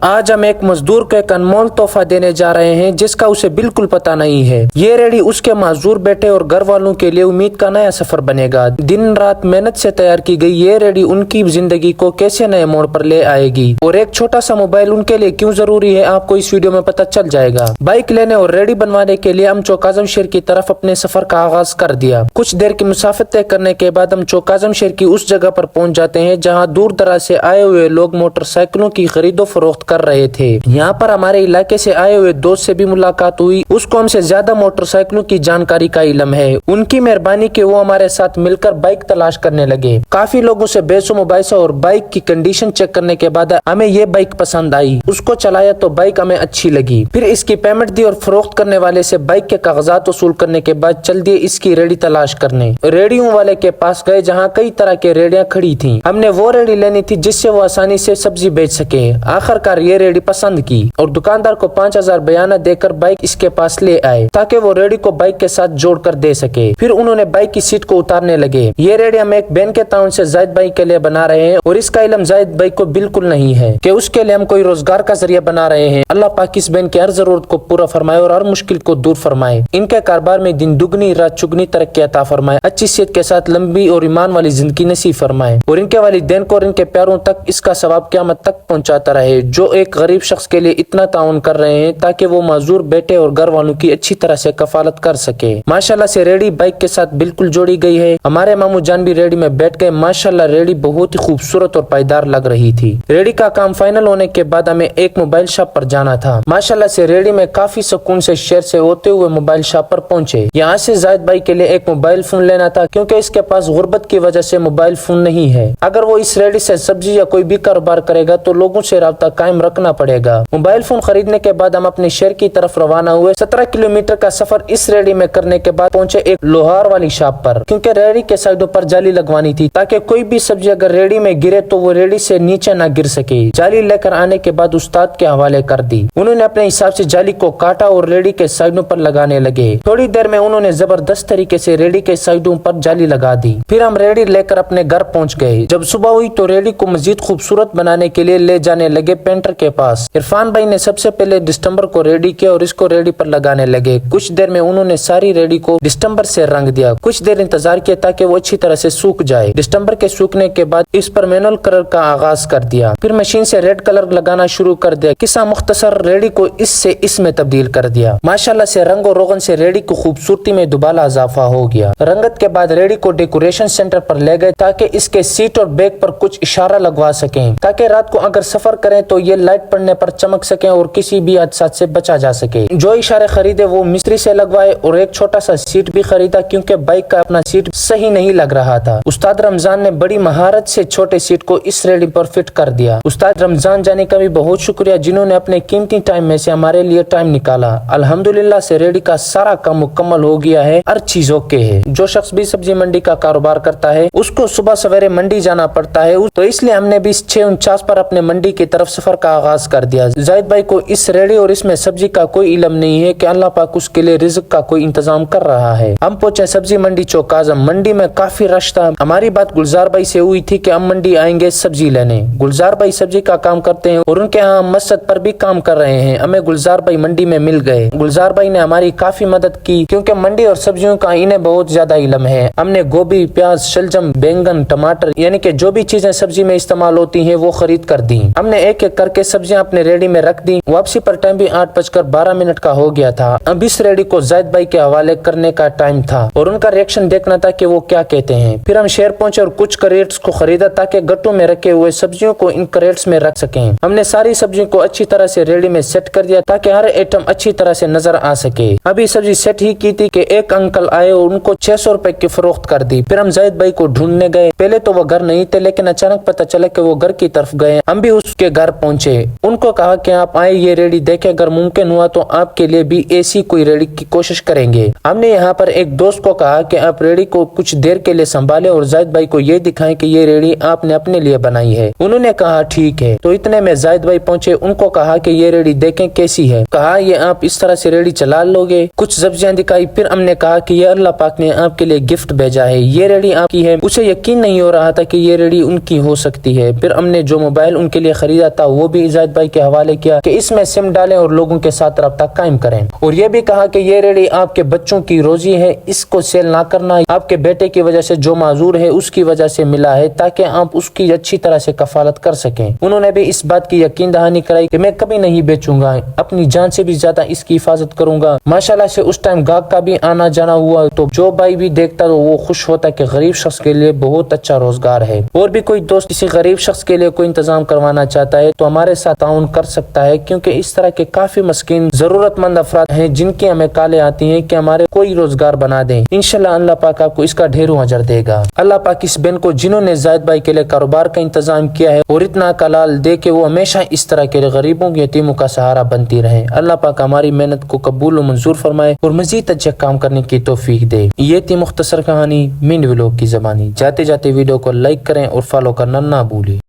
آج ہم ایک مزدور کو ایک انمول تحفہ دینے جا رہے ہیں جس کا اسے بالکل پتہ نہیں ہے۔ یہ ریڑھی اس کے معذور بیٹے اور گھر والوں کے لیے امید کا نیا سفر بنے گا۔ دن رات محنت سے تیار کی گئی یہ ریڑھی ان کی زندگی کو کیسے نئے موڑ پر لے آئے گی اور ایک چھوٹا سا موبائل ان کے لیے کیوں ضروری ہے، آپ کو اس ویڈیو میں پتہ چل جائے گا۔ بائک لینے اور ریڑھی بنوانے کے لیے ہم چوک اعظم شہر کی طرف اپنے سفر کا آغاز کر دیا۔ کچھ دیر کی مسافت طے کرنے کے بعد ہم چوک اعظم شہر کی اس جگہ پر پہنچ جاتے ہیں جہاں دور دراز سے آئے ہوئے لوگ موٹر سائیکلوں کی خرید و فروخت کر رہے تھے۔ یہاں پر ہمارے علاقے سے آئے ہوئے دوست سے بھی ملاقات ہوئی، اس کو ہم سے زیادہ موٹر سائیکلوں کی جانکاری کا علم ہے۔ ان کی مہربانی کہ وہ ہمارے ساتھ مل کر بائک تلاش کرنے لگے۔ کافی لوگوں سے بحث و مباحثہ اور بائک کی کنڈیشن چیک کرنے کے بعد ہمیں یہ بائک پسند آئی، اس کو چلایا تو بائک ہمیں اچھی لگی۔ پھر اس کی پیمنٹ دی اور فروخت کرنے والے سے بائک کے کاغذات وصول کرنے کے بعد چل دیے اس کی ریڑھی تلاش کرنے۔ ریڑھیوں والے کے پاس گئے جہاں کئی طرح کے ریڑھیاں کھڑی تھیں۔ ہم نے وہ ریڑھی لینی تھی جس سے وہ آسانی سے سبزی بیچ سکے۔ آخر کار یہ ریڑھی پسند کی اور دکاندار کو 5000 بیانہ دے کر بائک اس کے پاس لے آئے تاکہ وہ ریڑھی کو بائک کے ساتھ جوڑ کر دے سکے۔ پھر انہوں نے بائک کی سیٹ کو اتارنے لگے۔ یہ ریڑھی ہم ایک بہن کے تعاون سے زاہد بھائی کے لیے بنا رہے ہیں اور اس کا علم زاہد بھائی کو بالکل نہیں ہے کہ اس کے لیے ہم کوئی روزگار کا ذریعہ بنا رہے ہیں۔ اللہ پاک اس بہن کی ہر ضرورت کو پورا فرمائے اور ہر مشکل کو دور فرمائے۔ ان کے کاروبار میں دن دگنی رات چگنی ترقی عطا فرمائے، اچھی صحت کے ساتھ لمبی اور ایمان والی زندگی نصیب فرمائے اور ان کے والدین کو اور ان کے پیاروں تک اس کا ثواب قیامت تک پہنچاتا رہے جو ایک غریب شخص کے لیے اتنا تعاون کر رہے ہیں تاکہ وہ معذور بیٹے اور گھر والوں کی اچھی طرح سے کفالت کر سکے۔ ماشاءاللہ سے ریڑھی بائک کے ساتھ بالکل جوڑی گئی ہے۔ ہمارے ماموں جان بھی ریڑھی میں بیٹھ گئے۔ ماشاءاللہ ریڑھی بہت ہی خوبصورت اور پائیدار لگ رہی تھی۔ ریڑھی کا کام فائنل ہونے کے بعد ہمیں ایک موبائل شاپ پر جانا تھا۔ ماشاءاللہ سے ریڑھی میں کافی سکون سے شہر سے ہوتے ہوئے موبائل شاپ پر پہنچے۔ یہاں سے زاہد بھائی کے لیے ایک موبائل فون لینا تھا کیونکہ اس کے پاس غربت کی وجہ سے موبائل فون نہیں ہے۔ اگر وہ اس ریڑھی سے سبزی یا کوئی بھی کاروبار کرے گا تو لوگوں سے رابطہ قائم رکھنا پڑے گا۔ موبائل فون خریدنے کے بعد ہم اپنے شہر کی طرف روانہ ہوئے۔ 17 کلومیٹر کا سفر اس ریڑھی میں کرنے کے بعد پہنچے ایک لوہار والی شاپ پر کیونکہ ریڑھی کے سائڈوں پر جالی لگوانی تھی تاکہ کوئی بھی سبزی اگر ریڑھی میں گرے تو وہ ریڑھی سے نیچے نہ گر سکے۔ جالی لے کر آنے کے بعد استاد کے حوالے کر دی۔ انہوں نے اپنے حساب سے جالی کو کاٹا اور ریڑھی کے سائڈوں پر لگانے لگے۔ تھوڑی دیر میں انہوں نے زبردست طریقے سے ریڑھی کے سائڈوں پر جالی لگا دی۔ پھر ہم ریڑھی لے کر اپنے گھر پہنچ گئے۔ جب صبح ہوئی تو ریڑھی کو مزید خوبصورت بنانے کے لیے لے جانے لگے پینٹر کے پاس۔ عرفان بھائی نے سب سے پہلے ڈسٹمبر کو ریڈی کیا اور اس کو ریڑھی پر لگانے لگے۔ کچھ دیر میں انہوں نے ساری ریڑھی کو ڈسٹمبر سے رنگ دیا۔ کچھ دیر انتظار کیا تاکہ وہ اچھی طرح سے سوکھ جائے۔ ڈسٹمبر کے سوکھنے کے بعد اس پر مینول کلر کا آغاز کر دیا۔ پھر مشین سے ریڈ کلر لگانا شروع کر دیا۔ قصہ مختصر ریڑھی کو اس سے اس میں تبدیل کر دیا۔ ماشاءاللہ سے رنگ اور روغن سے ریڑھی کی خوبصورتی میں دوبالا اضافہ ہو گیا۔ رنگت کے بعد ریڑھی کو ڈیکوریشن سینٹر پر لے گئے تاکہ اس کے سیٹ اور بیک پر کچھ اشارہ لگوا سکیں تاکہ رات کو اگر سفر کریں تو یہ لائٹ پڑنے پر چمک سکیں اور کسی بھی حادثات سے بچا جا سکے۔ جو اشارے خریدے وہ مستری سے لگوائے اور ایک چھوٹا سا سیٹ بھی خریدا کیونکہ بائک کا اپنا سیٹ صحیح نہیں لگ رہا تھا۔ استاد رمضان نے بڑی مہارت سے چھوٹے سیٹ کو اس ریڑھی پر فٹ کر دیا۔ استاد رمضان جانی کا بھی بہت شکریہ جنہوں نے اپنے قیمتی ٹائم میں سے ہمارے لیے ٹائم نکالا۔ الحمدللہ سے ریڑھی کا سارا کام مکمل ہو گیا ہے، ہر چیز اوکے ہے۔ جو شخص بھی سبزی منڈی کا کاروبار کرتا ہے اس کو صبح سویرے منڈی جانا پڑتا ہے تو اس لیے ہم نے بھی 6:49 پر اپنے منڈی کی طرف سفر کا آغاز کر دیا۔ زاہد بھائی کو اس ریڑھی اور اس میں سبزی کا کوئی علم نہیں ہے کہ اللہ پاک اس کے لیے رزق کا کوئی انتظام کر رہا ہے۔ ہم پہنچے سبزی منڈی چوک اعظم۔ منڈی میں کافی رش تھا۔ ہماری بات گلزار بھائی سے ہوئی تھی کہ ہم منڈی آئیں گے سبزی لینے۔ گلزار بھائی سبزی کا کام کرتے ہیں اور ان کے ہاں مسجد پر بھی کام کر رہے ہیں۔ ہمیں گلزار بھائی منڈی میں مل گئے۔ گلزار بھائی نے ہماری کافی مدد کی کیونکہ منڈی اور سبزیوں کا انہیں بہت زیادہ علم ہے۔ ہم نے گوبھی، پیاز، شلجم، بینگن، ٹماٹر یعنی کہ جو بھی چیزیں سبزی میں استعمال ہوتی ہیں وہ خرید کر دی۔ ہم نے ایک ایک کر کے سبزیاں اپنے ریڑھی میں رکھ دی۔ واپسی پر ٹائم بھی 8:12 کا ہو گیا تھا۔ اب اس ریڑھی کو زاہد بھائی کے حوالے کرنے کا ٹائم تھا اور ان کا ریئیکشن دیکھنا تھا کہ وہ کیا کہتے ہیں۔ پھر ہم شہر پہنچے اور کچھ کریٹس کو خریدا تاکہ گٹوں میں رکھے ہوئے سبزیوں کو ان کریٹس میں رکھ سکیں۔ ہم نے ساری سبزیوں کو اچھی طرح سے ریڑھی میں سیٹ کر دیا تاکہ ہر ایٹم اچھی طرح سے نظر آ سکے۔ ابھی سبزی سیٹ ہی کی تھی کہ ایک انکل آئے اور ان کو 600 روپے کی فروخت کر دی۔ پھر ہم زاہد بھائی کو ڈھونڈنے گئے۔ پہلے تو وہ گھر نہیں تھے لیکن اچانک پتہ چلا کہ وہ گھر کی طرف گئے۔ ہم بھی اس کے گھر پہنچے۔ ان کو کہا کہ آپ آئے یہ ریڑھی دیکھیں، اگر ممکن ہوا تو آپ کے لیے بھی ایسی کوئی ریڑھی کی کوشش کریں گے۔ ہم نے یہاں پر ایک دوست کو کہا کہ آپ ریڑھی کو کچھ دیر کے لیے سنبھالیں اور زاہد بھائی کو یہ دکھائیں کہ یہ ریڑھی آپ نے اپنے لیے بنائی ہے۔ انہوں نے کہا ٹھیک ہے۔ تو اتنے میں زاہد بھائی پہنچے۔ ان کو کہا کہ یہ ریڑھی دیکھیں کیسی ہے۔ کہا یہ آپ اس طرح سے ریڑھی چلا لوگے؟ کچھ سبزیاں دکھائی۔ پھر ہم نے کہا کہ یہ اللہ پاک نے آپ کے لیے گفٹ بھیجا ہے، یہ ریڑھی آپ کی ہے۔ اسے یقین نہیں ہو رہا تھا کہ یہ ریڑھی ان کی ہو سکتی ہے۔ پھر ہم نے جو موبائل ان کے لیے خریدا تھا وہ بھی زاہد بھائی کے حوالے کیا کہ اس میں سم ڈالیں اور لوگوں کے ساتھ رابطہ قائم کریں، اور یہ بھی کہا کہ یہ ریڑھی آپ کے بچوں کی روزی ہے، اس کو سیل نہ کرنا، آپ کے بیٹے کی وجہ سے جو معذور ہے اس کی وجہ سے ملا ہے، تاکہ آپ اس کی اچھی طرح سے کفالت کر سکیں۔ انہوں نے بھی اس بات کی یقین دہانی کرائی کہ میں کبھی نہیں بیچوں گا، اپنی جان سے بھی زیادہ اس کی حفاظت کروں گا۔ ماشاءاللہ سے اس ٹائم گاہک کا بھی آنا جانا ہوا، تو جو بھائی بھی دیکھتا تو وہ خوش ہوتا کہ غریب شخص کے لیے بہت اچھا روزگار ہے۔ اور بھی کوئی دوست کسی غریب شخص کے لیے کوئی انتظام کروانا چاہتا ہے تو ہمارے ساتھ تعاون کر سکتا ہے، کیونکہ اس طرح کے کافی مسکین ضرورت مند افراد ہیں جن کی ہمیں کالیں آتی ہیں کہ ہمارے کوئی روزگار بنا دیں۔ انشاءاللہ اللہ پاک آپ کو اس کا ڈھیروں اجر دے گا۔ اللہ پاک اس بہن کو جنہوں نے زاہد بھائی کے لیے کاروبار کا انتظام کیا ہے اور اتنا کلال دے کہ وہ ہمیشہ اس طرح کے غریبوں یتیموں کا سہارا بنتی رہے، اللہ پاک ہماری محنت کو قبول و منظور فرمائے اور مزید اچھے کام کرنے کی توفیق دے۔ یہ تھی مختصر کہانی مین ویلوگ کی زبانی۔ جاتے جاتے ویڈیو کو لائک کریں اور فالو کرنا نہ بھولیں۔